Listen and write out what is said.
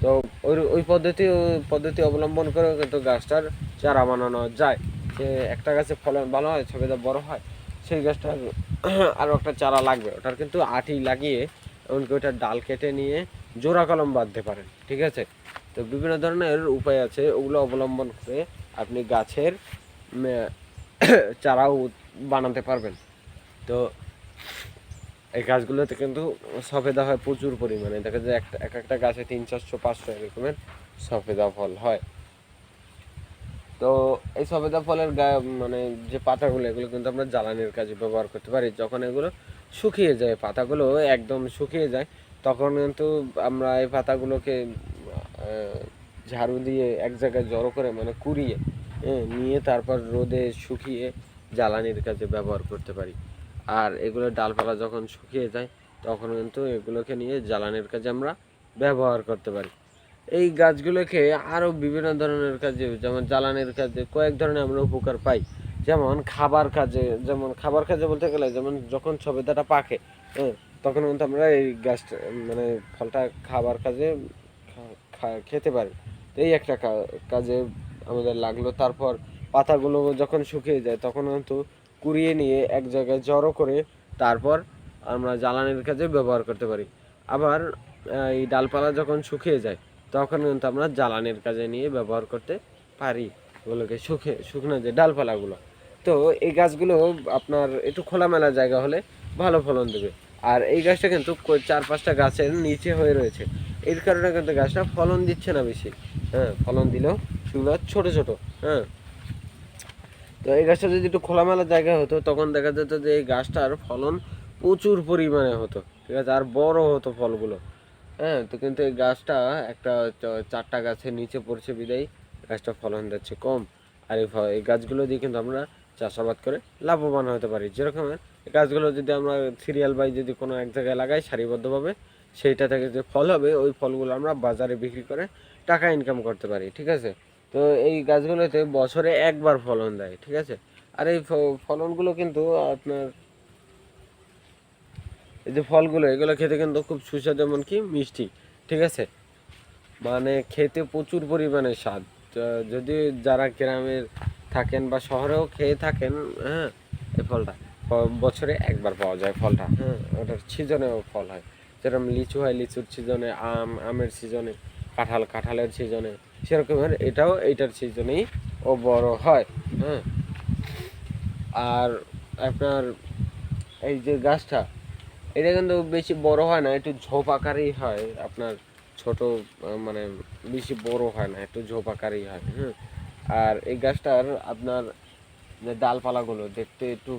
তো ওই পদ্ধতি অবলম্বন করে কিন্তু গাছটার চারা বানানো যায়। যে একটা গাছে ফলন ভালো হয়, সবেদা বড় হয়, সেই গাছটার আরও একটা চারা লাগবে, ওটার কিন্তু আঠি লাগিয়ে এমনকি ওইটার ডাল কেটে নিয়ে জোড়া কলম বাঁধতে পারেন। ঠিক আছে? তো বিভিন্ন ধরনের উপায় আছে, ওগুলো অবলম্বন করে আপনি গাছের চারাও বানাতে পারবেন। তো এই গাছগুলোতে কিন্তু সফেদা হয় প্রচুর পরিমাণে, দেখা যায় এক একটা গাছে 300-400-500 এরকমের সফেদা ফল হয়। তো এই সফেদা ফলের মানে যে পাতাগুলো, এগুলো কিন্তু আমরা জ্বালানির কাজে ব্যবহার করতে পারি। যখন এগুলো শুকিয়ে যায়, পাতাগুলো একদম শুকিয়ে যায়, তখন কিন্তু আমরা এই পাতাগুলোকে ঝাড়ু দিয়ে এক জায়গায় জড়ো করে, মানে কুড়িয়ে নিয়ে তারপর রোদে শুকিয়ে জ্বালানির কাজে ব্যবহার করতে পারি। আর এগুলোর ডালপালা যখন শুকিয়ে যায়, তখন কিন্তু এগুলোকে নিয়ে জ্বালানির কাজে আমরা ব্যবহার করতে পারি। এই গাছগুলোকে আরও বিভিন্ন ধরনের কাজে, যেমন জ্বালানির কাজে কয়েক ধরনের আমরা উপকার পাই। যেমন খাবার কাজে বলতে গেলে, যেমন যখন সবেদাটা পাকে, হ্যাঁ, তখন কিন্তু আমরা এই গাছটা, মানে ফলটা খাবার কাজে খেতে পারি। তো এই একটা কাজে আমাদের লাগলো। তারপর পাতাগুলো যখন শুকিয়ে যায়, তখন কিন্তু কুড়িয়ে নিয়ে এক জায়গায় জড়ো করে তারপর আমরা জ্বালানির কাজে ব্যবহার করতে পারি। আবার এই ডালপালা যখন শুকিয়ে যায়, তখন কিন্তু আমরা জ্বালানির কাজে নিয়ে ব্যবহার করতে পারি ওগুলোকে, শুকনো যে ডালপালাগুলো। তো এই গাছগুলো আপনার একটু খোলামেলা জায়গা হলে ভালো ফলন দেবে। আর এই গাছটা কিন্তু 4-5টা গাছের নিচে হয়ে রয়েছে, এর কারণে কিন্তু গাছটা ফলন দিচ্ছে না বেশি। হ্যাঁ, ফলন দিলেও সেগুলো ছোট ছোট। হ্যাঁ, তো এই গাছটা যদি একটু খোলামেলা জায়গায় হতো, তখন দেখা যেত যে এই গাছটার ফলন প্রচুর পরিমাণে হতো। ঠিক আছে? আর বড় হতো ফলগুলো। হ্যাঁ, তো কিন্তু এই গাছটা একটা 4টা গাছের নিচে পড়ছে বিদায় গাছটা ফলন দিচ্ছে কম। আর এই গাছগুলো দিয়ে কিন্তু আমরা চাষাবাদ করে লাভবান হতে পারি। যেরকম এই গাছগুলো যদি আমরা সিরিয়াল বাই যদি কোনো এক জায়গায় লাগাই সারিবদ্ধভাবে, সেইটা থেকে যে ফল হবে, ওই ফলগুলো আমরা বাজারে বিক্রি করে টাকা ইনকাম করতে পারি। ঠিক আছে? তো এই গাছগুলোতে বছরে একবার ফলন দেয়। ঠিক আছে? আর এই ফলনগুলো কিন্তু আপনার, এই যে ফলগুলো, এগুলো খেতে কিন্তু খুব সুস্বাদু, এমনকি মিষ্টি। ঠিক আছে? মানে খেতে প্রচুর পরিমাণে স্বাদ। যদি যারা গ্রামের থাকেন বা শহরেও খেয়ে থাকেন, হ্যাঁ, এই ফলটা বছরে একবার পাওয়া যায় ফলটা। হ্যাঁ, ওটার সিজনেও ফল হয়। যেরকম লিচু হয় লিচুর সিজনে, আমের সিজনে, কাঁঠালের সিজনে, সেরকমের এটাও এইটার সিজনেই ও বড় হয়। হ্যাঁ, আর আপনার এই যে গাছটা, এটা কিন্তু বেশি বড় হয় না, একটু ঝোপ আকারেই হয় আপনার, ছোট মানে বেশি বড় হয় না, একটু ঝোপ আকারেই হয়। হ্যাঁ, আর এই গাছটার আপনার যে ডালপালাগুলো দেখতে একটু